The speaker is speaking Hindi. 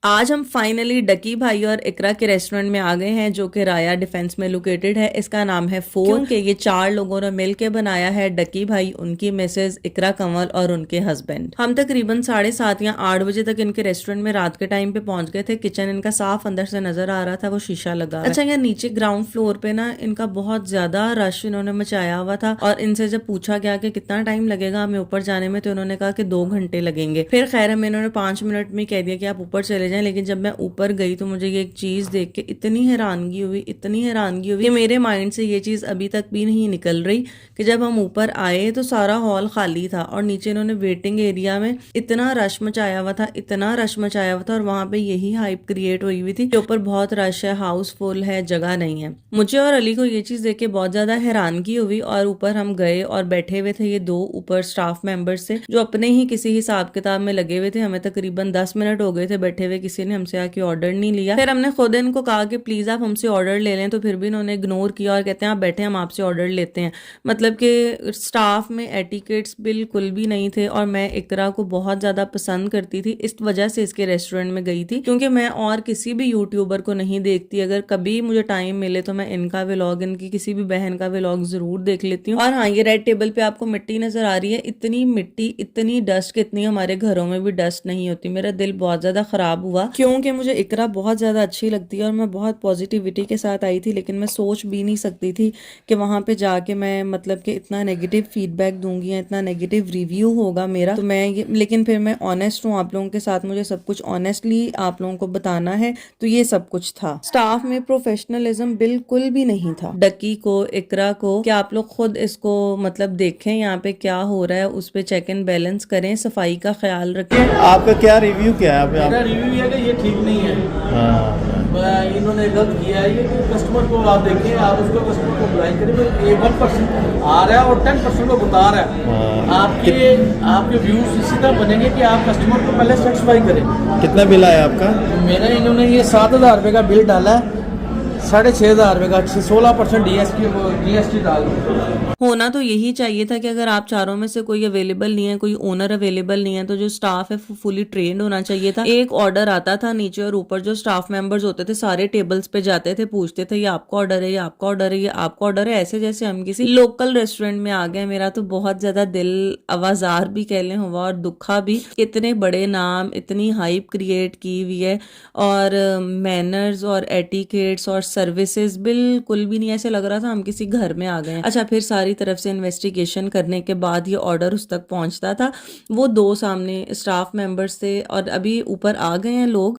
आज हम फाइनली डकी भाई और इकरा के रेस्टोरेंट में आ गए हैं जो कि राया डिफेंस में लोकेटेड है। इसका नाम है फोर, क्योंकि ये 4 लोगों ने मिलके बनाया है। डकी भाई, उनकी मिसेज इकरा कंवल और उनके हस्बैंड। हम तकरीबन 7:30 या 8 बजे तक इनके रेस्टोरेंट में रात के टाइम पे पहुंच गए थे। किचन इनका साफ अंदर से नजर आ रहा था, वो शीशा लगा। अच्छा, यहाँ नीचे ग्राउंड फ्लोर पे ना इनका बहुत ज्यादा रश इन्होंने मचाया हुआ था और इनसे जब पूछा गया कि कितना टाइम लगेगा हमें ऊपर जाने में, तो उन्होंने कहा कि 2 घंटे लगेंगे। फिर खैर हमें इन्होंने 5 मिनट में कह दिया कि आप ऊपर चले जाएं। लेकिन जब मैं ऊपर गई तो मुझे ये एक चीज देख के इतनी हैरानगी हुई कि मेरे माइंड से ये चीज अभी तक भी नहीं निकल रही कि जब हम ऊपर आए तो सारा हॉल खाली था और नीचे इन्होंने वेटिंग एरिया में इतना रश मचाया हुआ था और वहां पे यही हाइप क्रिएट हुई थी कि ऊपर बहुत रश है, हाउसफुल है, जगह नहीं है। मुझे और अली को ये चीज देख के बहुत ज्यादा हैरानगी हुई और ऊपर हम गए और बैठे हुए थे ये 2 ऊपर स्टाफ मेंबर्स थे जो अपने ही किसी हिसाब किताब में लगे हुए थे। हमें तकरीबन 10 मिनट हो गए थे बैठे हुए, किसी ने हमसे आके ऑर्डर नहीं लिया। फिर हमने खुद इनको कहा कि प्लीज आप हमसे ऑर्डर ले लें, तो फिर भी इन्होंने इग्नोर किया और कहते हैं आप बैठे, हम आपसे ऑर्डर लेते हैं। मतलब कि स्टाफ में एटिकेट्स बिल्कुल भी नहीं थे। और मैं इकरा को बहुत ज्यादा पसंद करती थी, इस वजह से इसके रेस्टोरेंट में गई थी, क्योंकि मैं और किसी भी यूट्यूबर को नहीं देखती। अगर कभी मुझे टाइम मिले तो मैं इनका व्लॉग, इनकी किसी भी बहन का व्लॉग जरूर देख लेती हूँ। और हाँ, ये रेड टेबल पे आपको मिट्टी नजर आ रही है, इतनी मिट्टी, इतनी डस्ट कि इतनी हमारे घरों में भी डस्ट नहीं होती। मेरा दिल बहुत ज्यादा खराब हुआ क्योंकि मुझे इकरा बहुत ज्यादा अच्छी लगती है और मैं बहुत पॉजिटिविटी के साथ आई थी। लेकिन मैं सोच भी नहीं सकती थी कि वहां पे जाके मैं मतलब कि इतना नेगेटिव फीडबैक दूंगी या इतना नेगेटिव रिव्यू होगा मेरा। तो लेकिन फिर मैं ऑनेस्ट हूँ आप लोगों के साथ, मुझे सब कुछ ऑनेस्टली आप लोगों को बताना है। तो ये सब कुछ था। स्टाफ में प्रोफेशनलिज्म बिल्कुल भी नहीं था। डकी को, इकरा को, क्या आप लोग खुद इसको मतलब देखें यहाँ पे क्या हो रहा है, उस पे चेक एंड बैलेंस करें, सफाई का ख्याल रखें। आपका क्या रिव्यू क्या है? मेरा रिव्यू ये है कि ये ठीक नहीं है। हाँ, इन्होंने गलत किया है। ये कस्टमर को आप देखें, आप उसको कस्टमर को बुलाई करें, ये 1% आ रहा है और 10% को बता रहा है। आपके व्यूज इसी तरह बनेंगे कि आप कस्टमर को पहले सेटिस्फाई करें। कितना बिल आया आपका? मेरा इन्होंने ये 7,000 रुपये का बिल डाला है, 6,500 रुपये का 16% जीएसटी डाल दो। होना तो यही चाहिए था कि अगर आप चारों में से कोई अवेलेबल नहीं है, कोई ओनर अवेलेबल नहीं है, तो जो स्टाफ है फुली ट्रेंड होना चाहिए था। एक ऑर्डर आता था नीचे और ऊपर जो स्टाफ मेंबर्स होते थे सारे टेबल्स पे जाते थे, पूछते थे ये आपका ऑर्डर है, ये आपका ऑर्डर है, ये आपका ऑर्डर है, ऐसे जैसे हम किसी लोकल रेस्टोरेंट में आ गए। मेरा तो बहुत ज्यादा दिल आवाजार भी कह लें हुआ और दुखा भी। इतने बड़े नाम, इतनी हाइप क्रिएट की हुई है और मैनर्स और एटिकेट्स और सर्विसेज बिल्कुल भी नहीं। ऐसे लग रहा था हम किसी घर में आ गए हैं। अच्छा, फिर सारी तरफ से इन्वेस्टिगेशन करने के बाद ये ऑर्डर उस तक पहुंचता था। वो 2 सामने स्टाफ मेंबर्स थे और अभी ऊपर आ गए हैं लोग।